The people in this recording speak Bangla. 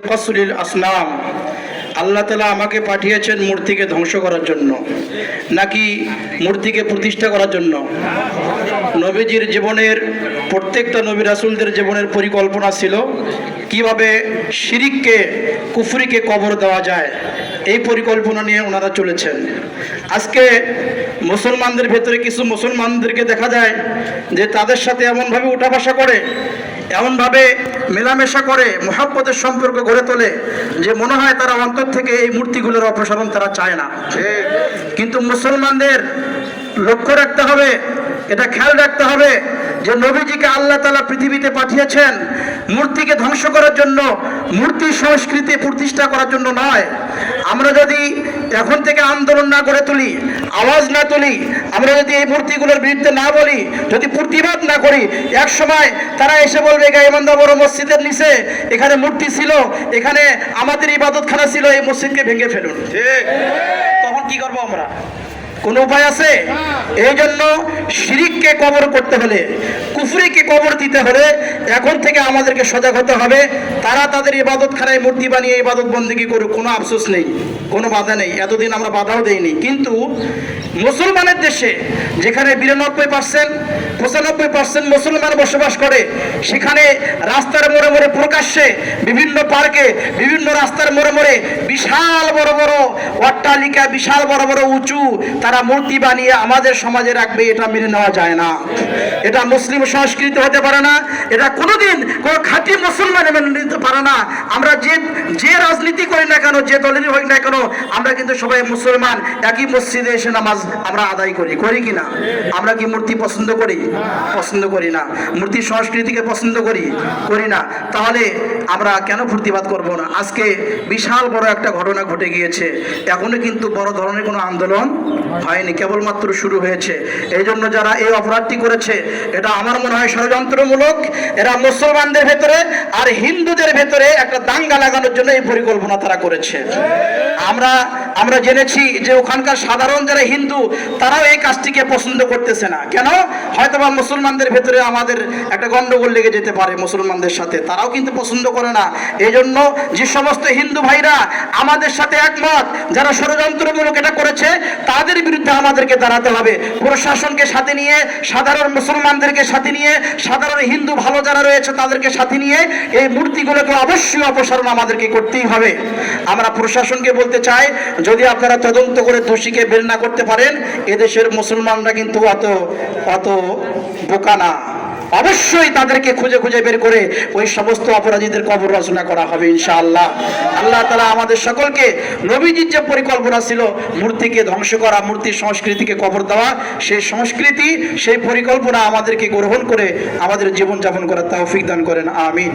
কসলিল আসনাম, আল্লাহ তাআলা আমাকে পাঠিয়েছেন মূর্তিকে ধ্বংস করার জন্য নাকি মূর্তিকে প্রতিষ্ঠা করার জন্য? নবীজির জীবনের, প্রত্যেকটা নবী রাসূলদের জীবনের পরিকল্পনা ছিল কিভাবে শিরিককে, কুফরিকে কবর দেওয়া যায়। এই পরিকল্পনা নিয়ে ওনারা চলেছেন। আজকে মুসলমানদের ভেতরে কিছু মুসলমানদেরকে দেখা যায় যে তাদের সাথে এমনভাবে উঠা বসা করে, এমনভাবে মেলামেশা করে, মহব্বতের সম্পর্ক গড়ে তোলে যে মনে হয় তারা অন্তর থেকে এই মূর্তিগুলোর অপসারণ তারা চায় না। কিন্তু মুসলমানদের লক্ষ্য রাখতে হবে, এটা খেয়াল রাখতে হবে যে নবীজিকে আল্লাহ তাআলা পৃথিবীতে পাঠিয়েছেন মূর্তিকে ধ্বংস করার জন্য, মূর্তি সংস্কৃতি প্রতিষ্ঠা করার জন্য নয়। আমরা যদি এখন থেকে আন্দোলন না গড়ে তুলি, আওয়াজ না তুলি, আমরা যদি এই মূর্তিগুলোর বিরুদ্ধে না বলি, যদি প্রতিবাদ না করি, এক সময় তারা এসে বলবে গাইবান্ধা বড় মসজিদের নিচে এখানে মূর্তি ছিল, এখানে আমাদের ইবাদতখানা ছিল, এই মসজিদকে ভেঙে ফেলুন। তখন কি করবো আমরা? কোনো উপায় আছে? এই জন্য শিরিককে কবর করতে হলে, কুফরিকে কবর দিতে হলে এখন থেকে আমাদেরকে সজাগ হতে হবে। তারা তাদের ইবাদতখানায় মূর্তি বানিয়ে ইবাদত বন্দেগী করুক, কোনো আফসোস নেই, কোনো বাধা নেই। এতদিন আমরা বাধাও দেইনি। কিন্তু মুসলমানের দেশে যেখানে 92%, 95% মুসলমান বসবাস করে, সেখানে রাস্তার মোড়ে মোড়ে প্রকাশ্যে, বিভিন্ন পার্কে, বিভিন্ন রাস্তার মোড়ে মোড়ে বিশাল বড় বড় অট্টালিকা, বিশাল বড় বড় উঁচু তারা মূর্তি বানিয়ে আমাদের সমাজে রাখবে, এটা মেনে নেওয়া যায় না। এটা মুসলিম সংস্কৃতি হতে পারে না। এটা কোনোদিন কোনো খাঁটি মুসলমান মেনে নিতে পারে না। আমরা যে রাজনীতি করি না কেন, যে দলেরই হই না কেন, আমরা কিন্তু সবাই মুসলমান। একই মসজিদে এসে নামাজ আমরা আদায় করি, করি কি না? আমরা কি মূর্তি পছন্দ করি? পছন্দ করি না। মূর্তি সংস্কৃতিকে পছন্দ করি? করি না। তাহলে আমরা কেন প্রতিবাদ করব না? আজকে বিশাল বড় একটা ঘটনা ঘটে গিয়েছে, এখনো কিন্তু বড় ধরনের কোনো আন্দোলন হয়নি, কেবলমাত্র শুরু হয়েছে। এই জন্য যারা এই অপরাধটি করেছে, এটা আমার মনে হয় ষড়যন্ত্রমূলক। এরা মুসলমানদের ভেতরে আর হিন্দুদের ভেতরে একটা দাঙ্গা লাগানোর জন্য এই পরিকল্পনা তারা করেছে। আমরা জেনেছি যে ওখানকার সাধারণ যারা হিন্দু, তারাও এই কাজটিকে পছন্দ করতেছে না। কেন? হয়তোবা মুসলমানদের ভেতরে আমাদের একটা গন্ডগোল লেগে যেতে পারে মুসলমানদের সাথে, তারাও কিন্তু পছন্দ করে না। এই জন্য যে সমস্ত হিন্দু ভাইরা আমাদের সাথে একমত, যারা ষড়যন্ত্রমূলক এটা করেছে, তাদের বিরুদ্ধে আমাদেরকে দাঁড়াতে হবে। প্রশাসনকে সাথে নিয়ে, সাধারণ মুসলমানদেরকে সাথে নিয়ে, সাধারণ হিন্দু ভালো যারা রয়েছে তাদেরকে সাথে নিয়ে এই মূর্তিগুলোকে অবশ্যই অপসারণ আমাদেরকে করতেই হবে। আমরা প্রশাসনকে বলতে চাই, যদি আপনারা তদন্ত করে দোষীকে বের না করতে পারেন, এদেশের মুসলমানরা কিন্তু অত বোকা না। অবশ্যই তাদেরকে খুঁজে খুঁজে বের করে ওই সমস্ত অপরাধীদের কবর রচনা করা হবে ইনশাআল্লাহ। আল্লাহ তাআলা আমাদের সকলকে নবীজির যে পরিকল্পনা ছিল মূর্তিকে ধ্বংস করা, মূর্তি সংস্কৃতিকে কবর দেওয়া, সেই সংস্কৃতি, সেই পরিকল্পনা আমাদেরকে গ্রহণ করে আমাদের জীবনযাপন করার তৌফিক দান করেন। আমিন।